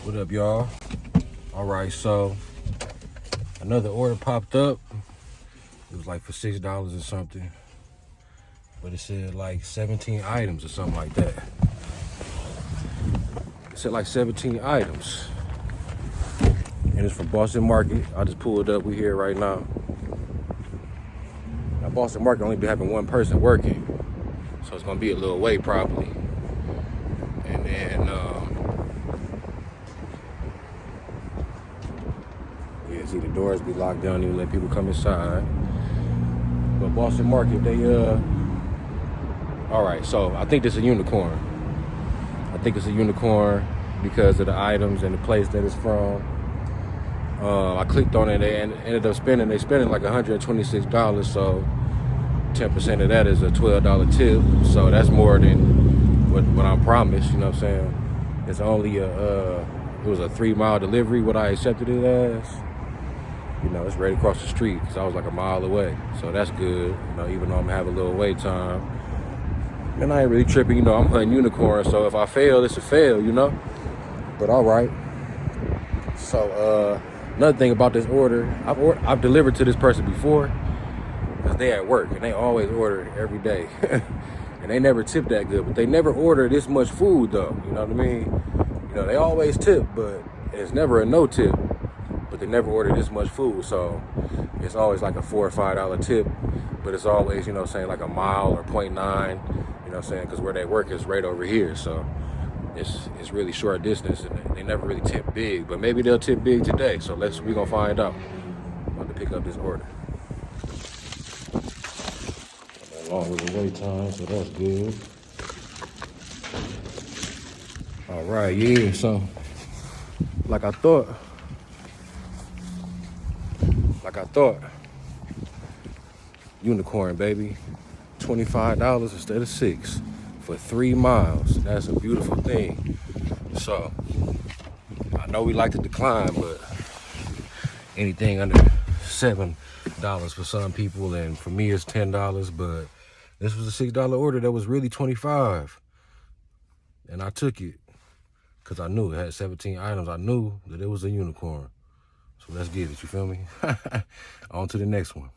What up, y'all? All right, so another order popped up. It was like for $6 or something, but it said like 17 items or something like that. It said like 17 items, and it's from Boston Market. I just pulled up. We here right now. Now Boston Market only be having one person working, so it's gonna be a little wait probably. And then yeah, see the doors be locked down, even let people come inside. But Boston Market, they all right, so I think this is a unicorn. I think it's a unicorn because of the items and the place that it's from. I clicked on it and ended up spending like $126, so 10% of that is a $12 tip. So that's more than what I'm promised, you know what I'm saying? It's only it was a 3-mile delivery, what I accepted it as. You know, it's right across the street because I was like a mile away. So that's good, you know, even though I'm gonna have a little wait time. And I ain't really tripping, you know, I'm hunting unicorns, so if I fail, it's a fail, you know? But all right. So another thing about this order, I've delivered to this person before because they at work and they always order every day. And they never tip that good, but they never order this much food though, you know what I mean? You know, they always tip, but it's never a no tip. But they never order this much food, so it's always like a $4 or $5 tip, but it's always, you know, saying like a mile or 0.9, you know what I'm saying, because where they work is right over here, so it's really short distance, and they never really tip big, but maybe they'll tip big today, so we gonna find out. I'm about to pick up this order. Long with the wait time, so that's good. All right, yeah, so like I thought, unicorn, baby. $25 instead of $6 for 3 miles. That's a beautiful thing. So, I know we like to decline, but anything under $7 for some people, and for me it's $10, but this was a $6 order that was really $25. And I took it because I knew it had 17 items. I knew that it was a unicorn. So let's get it, you feel me? On to the next one.